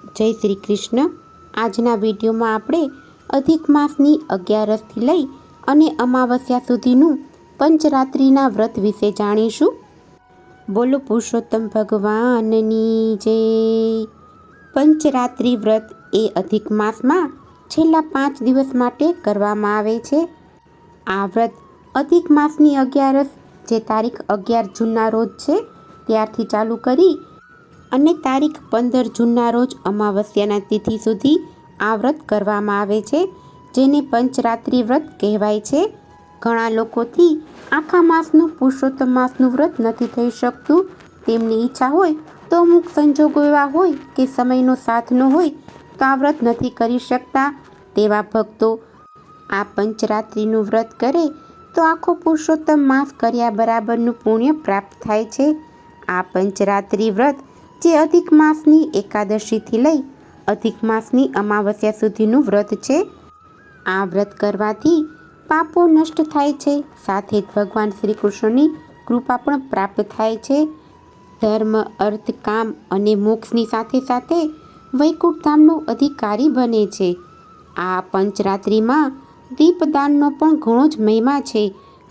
જય શ્રી કૃષ્ણ. આજના વિડીયોમાં આપણે અધિક માસની 11સથી લઈ અને અમાવસ્યા સુધીનું પંચરાત્રિના વ્રત વિશે જાણીશું. બોલો પુરુષોત્તમ ભગવાનની જય. પંચરાત્રિ વ્રત એ અધિક માસમાં છેલ્લા 5 દિવસ માટે કરવામાં આવે છે. આ વ્રત અધિક માસની 11સ જે તારીખ 11 જૂનના રોજ છે ત્યારથી ચાલુ કરી અને તારીખ 15 જૂનના રોજ અમાવસ્યાના તિથિ સુધી આ વ્રત કરવામાં આવે છે, જેને પંચરાત્રિ વ્રત કહેવાય છે. ઘણા લોકોથી આખા માસનું પુરુષોત્તમ માસનું વ્રત નથી થઈ શકતું. તેમની ઈચ્છા હોય તો અમુક સંજોગો એવા હોય કે સમયનો સાથ ન હોય તો આ વ્રત નથી કરી શકતા. તેવા ભક્તો આ પંચરાત્રિનું વ્રત કરે તો આખો પુરુષોત્તમ માસ કર્યા બરાબરનું પુણ્ય પ્રાપ્ત થાય છે. આ પંચરાત્રિ વ્રત જે અધિક માસની એકાદશીથી લઈ અધિક માસની અમાવસ્યા સુધીનું વ્રત છે. આ વ્રત કરવાથી પાપો નષ્ટ થાય છે, સાથે જ ભગવાન શ્રી કૃષ્ણની કૃપા પણ પ્રાપ્ત થાય છે. ધર્મ, અર્થ, કામ અને મોક્ષની સાથે સાથે વૈકુંઠ ધામનો અધિકારી બને છે. આ પંચરાત્રિમાં દીપદાનનો પણ ઘણો જ મહિમા છે.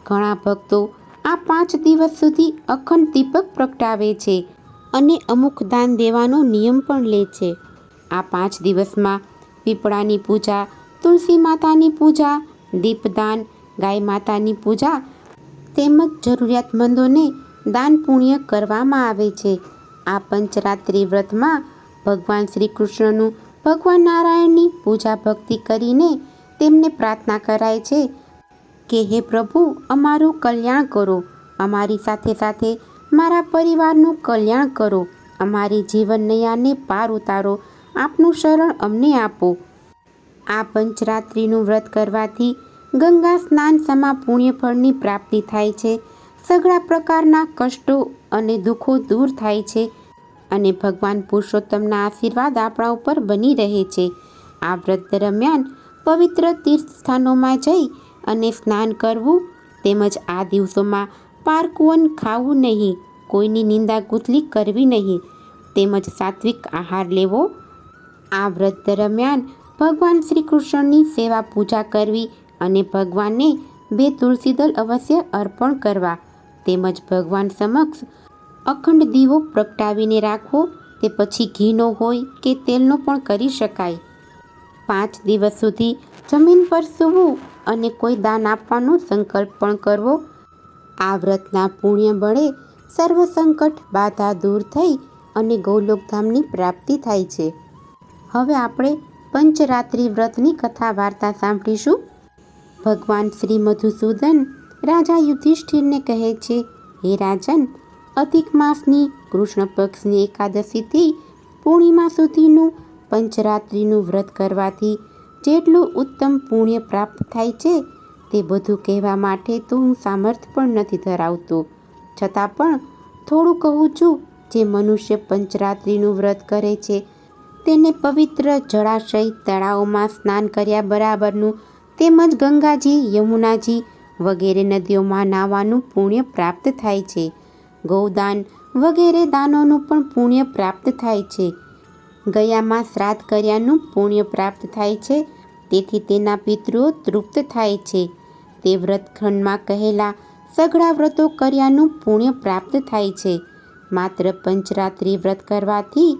ઘણા ભક્તો આ 5 દિવસ સુધી અખંડ દીપક પ્રગટાવે છે અને અમુક દાન દેવાનો નિયમ પણ લે છે. આ 5 દિવસમાં પીપળાની પૂજા, તુલસી માતાની પૂજા, દીપદાન, ગાય માતાની પૂજા તેમજ જરૂરિયાતમંદોને દાન પુણ્ય કરવામાં આવે છે. આ પંચરાત્રિ વ્રતમાં ભગવાન શ્રી કૃષ્ણનું, ભગવાન નારાયણની પૂજા ભક્તિ કરીને તેમને પ્રાર્થના કરાય છે કે હે પ્રભુ, અમારું કલ્યાણ કરો, અમારી સાથે સાથે મારા પરિવારનું કલ્યાણ કરો, અમારી જીવન નૈયાને પાર ઉતારો, આપનું શરણ અમને આપો. આ પંચરાત્રિનું વ્રત કરવાથી ગંગા સ્નાન સમા પુણ્યફળની પ્રાપ્તિ થાય છે. સઘળા પ્રકારના કષ્ટો અને દુઃખો દૂર થાય છે અને ભગવાન પુરુષોત્તમના આશીર્વાદ આપણા ઉપર બની રહે છે. આ વ્રત દરમિયાન પવિત્ર તીર્થ સ્થાનોમાં જઈ અને સ્નાન કરવું તેમજ આ દિવસોમાં પારકુવન ખાવું નહીં, કોઈની નિંદા ગુથલી કરવી નહીં તેમજ સાત્વિક આહાર લેવો. આ વ્રત દરમિયાન ભગવાન શ્રી કૃષ્ણની સેવા પૂજા કરવી અને ભગવાનને 2 તુલસી દળ અવશ્ય અર્પણ કરવા તેમજ ભગવાન સમક્ષ અખંડ દીવો પ્રગટાવીને રાખવો. તે પછી ઘીનો હોય કે તેલનો પણ કરી શકાય. 5 દિવસ સુધી જમીન પર સૂવું અને કોઈ દાન આપવાનો સંકલ્પ પણ કરવો. આ વ્રતના પુણ્ય બળે સર્વ સંકટ બાધા દૂર થઈ અને ગૌલોકધામની પ્રાપ્તિ થાય છે. હવે આપણે પંચરાત્રિ વ્રતની કથા વાર્તા સાંભળીશું. ભગવાન શ્રી મધુસૂદન રાજા યુધિષ્ઠિરને કહે છે, હે રાજન, અધિક માસની કૃષ્ણ પક્ષની એકાદશીથી પૂર્ણિમા સુધીનું પંચરાત્રિનું વ્રત કરવાથી જેટલું ઉત્તમ પુણ્ય પ્રાપ્ત થાય છે તે બધું કહેવા માટે તો હું સામર્થ્ય પણ નથી ધરાવતો. છતાં પણ થોડું કહું છું. જે મનુષ્ય પંચરાત્રિનું વ્રત કરે છે તેને પવિત્ર જળાશય, તળાવોમાં સ્નાન કર્યા બરાબરનું તેમજ ગંગાજી, યમુનાજી વગેરે નદીઓમાં નાહવાનું પુણ્ય પ્રાપ્ત થાય છે. ગૌદાન વગેરે દાનોનું પણ પુણ્ય પ્રાપ્ત થાય છે. ગયામાં શ્રાદ્ધ કર્યાનું પુણ્ય પ્રાપ્ત થાય છે. તેથી તેના પિતૃઓ તૃપ્ત થાય છે. તે વ્રતખંડમાં કહેલા સઘળા વ્રતો કર્યાનું પુણ્ય પ્રાપ્ત થાય છે. માત્ર પંચરાત્રિ વ્રત કરવાથી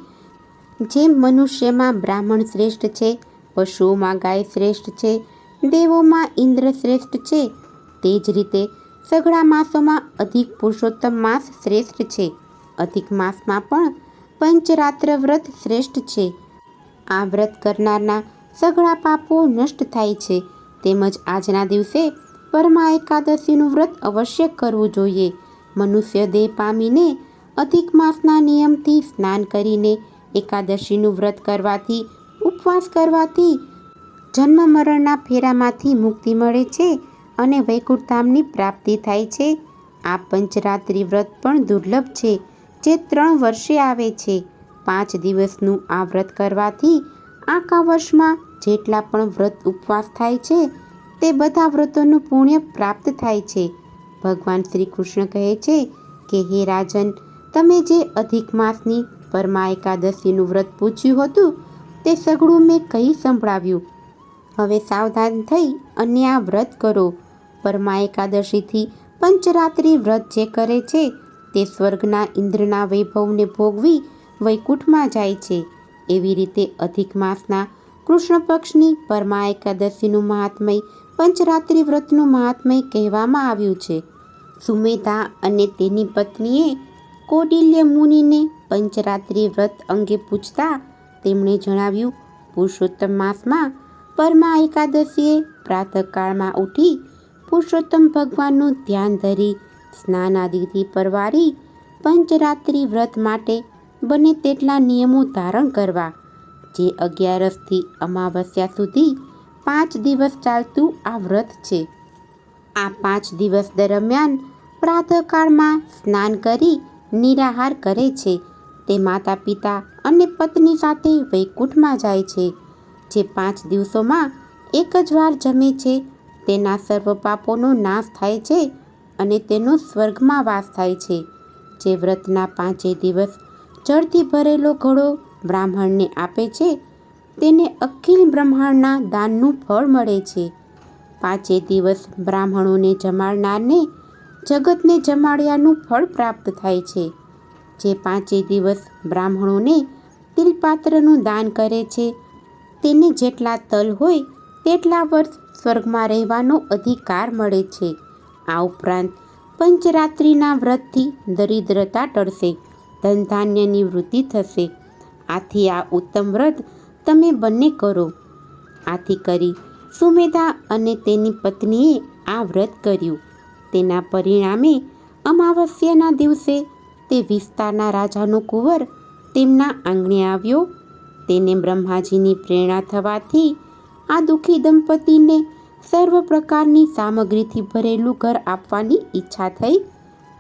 જેમ મનુષ્યમાં બ્રાહ્મણ શ્રેષ્ઠ છે, પશુઓમાં ગાય શ્રેષ્ઠ છે, દેવોમાં ઇન્દ્ર શ્રેષ્ઠ છે, તે જ રીતે સઘળા માસોમાં અધિક પુરુષોત્તમ માસ શ્રેષ્ઠ છે. અધિક માસમાં પણ પંચરાત્ર વ્રત શ્રેષ્ઠ છે. આ વ્રત કરનારના સઘળા પાપો નષ્ટ થાય છે. તેમજ આજના દિવસે પરમા એકાદશીનું વ્રત અવશ્ય કરવું જોઈએ. મનુષ્ય દેહ પામીને અધિક માસના નિયમથી સ્નાન કરીને એકાદશીનું વ્રત કરવાથી, ઉપવાસ કરવાથી જન્મ મરણના ફેરામાંથી મુક્તિ મળે છે અને વૈકુંઠ ધામની પ્રાપ્તિ થાય છે. આ પંચરાત્રિ વ્રત પણ દુર્લભ છે, જે 3 વર્ષે આવે છે. 5 દિવસનું આ વ્રત કરવાથી આખા વર્ષમાં જેટલા પણ વ્રત ઉપવાસ થાય છે તે બધા વ્રતોનું પુણ્ય પ્રાપ્ત થાય છે. ભગવાન શ્રી કૃષ્ણ કહે છે કે હે રાજન, તમે જે અધિક માસની પરમા એકાદશીનું વ્રત પૂછ્યું હતું તે સઘળું મેં કહી સંભળાવ્યું. હવે સાવધાન થઈ અને આ વ્રત કરો. પરમા એકાદશીથી પંચરાત્રિ વ્રત જે કરે છે તે સ્વર્ગના ઇન્દ્રના વૈભવને ભોગવી વૈકુંઠમાં જાય છે. એવી રીતે અધિક માસના કૃષ્ણ પક્ષની પરમા એકાદશીનું મહાત્મય પંચરાત્રિ વ્રતનું મહાત્મય કહેવામાં આવ્યું છે. સુમેધા અને તેની પત્નીએ કૌડિલ્ય મુનિને પંચરાત્રિ વ્રત અંગે પૂછતા તેમણે જણાવ્યું, પુરુષોત્તમ માસમાં પરમા એકાદશીએ પ્રાતઃકાળમાં ઉઠી પુરુષોત્તમ ભગવાનનું ધ્યાન ધરી સ્નાન આદિથી પરવારી પંચરાત્રિ વ્રત માટે બને તેટલા નિયમો ધારણ કરવા. જે 11થી અમાવસ્યા સુધી 5 દિવસ ચાલતું આ વ્રત છે. આ 5 દિવસ દરમિયાન પ્રાતઃકાળમાં સ્નાન કરી નિરાહાર કરે છે. તે માતા પિતા અને પત્ની સાથે વૈકુંઠમાં જાય છે. જે 5 દિવસોમાં એક જ વાર જમે છે તેના સર્વ પાપોનો નાશ થાય છે અને તેનો સ્વર્ગમાં વાસ થાય છે. જે વ્રતના 5 દિવસ જળથી ભરેલો ઘડો બ્રાહ્મણને આપે છે તેને અખિલ બ્રહ્માંડના દાનનું ફળ મળે છે. 5 દિવસ બ્રાહ્મણોને જમાડનારને જગતને જમાડ્યાનું ફળ પ્રાપ્ત થાય છે. જે 5 દિવસ બ્રાહ્મણોને તિલપાત્રનું દાન કરે છે તેને જેટલા તલ હોય તેટલા વર્ષ સ્વર્ગમાં રહેવાનો અધિકાર મળે છે. આ ઉપરાંત પંચરાત્રિના વ્રતથી દરિદ્રતા ટળશે, ધન ધાન્યની વૃદ્ધિ થશે. આથી આ ઉત્તમ વ્રત તમે બંને કરો. આથી કરી સુમેધા અને તેની પત્નીએ આ વ્રત કર્યું. તેના પરિણામે અમાવસ્યાના દિવસે તે વિસ્તારના રાજાનો કુંવર તેમના આંગણે આવ્યો. તેને બ્રહ્માજીની પ્રેરણા થવાથી આ દુઃખી દંપતીને સર્વ પ્રકારની સામગ્રીથી ભરેલું ઘર આપવાની ઈચ્છા થઈ.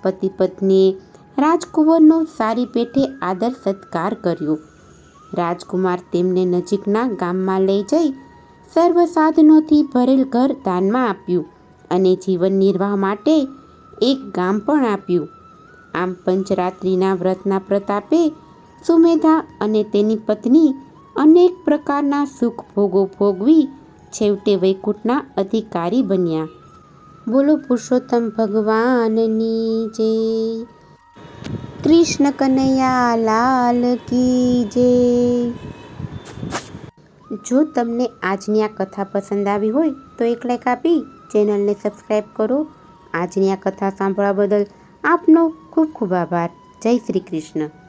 પતિ પત્નીએ રાજકુંવરનો સારી પેઠે આદર સત્કાર કર્યો. રાજકુમાર તેમને નજીકના ગામમાં લઈ જઈ સર્વ સાધનોથી ભરેલ ઘર દાનમાં આપ્યું અને જીવન નિર્વાહ માટે એક ગામ પણ આપ્યું. આમ પંચરાત્રિના વ્રતના પ્રતાપે સુમેધા અને તેની પત્ની અનેક પ્રકારના સુખ ભોગો ભોગવી છેવટે વૈકુંઠના અધિકારી બન્યા. બોલો પુરુષોત્તમ ભગવાનની જય. કૃષ્ણ કનૈયા લાલ કી જય. જો તમને આજની આ કથા પસંદ આવી હોય તો એક લાઈક આપી ચેનલને સબસ્ક્રાઈબ કરો. આજની આ કથા સાંભળવા બદલ આપનો ખૂબ ખૂબ આભાર. જય શ્રી કૃષ્ણ.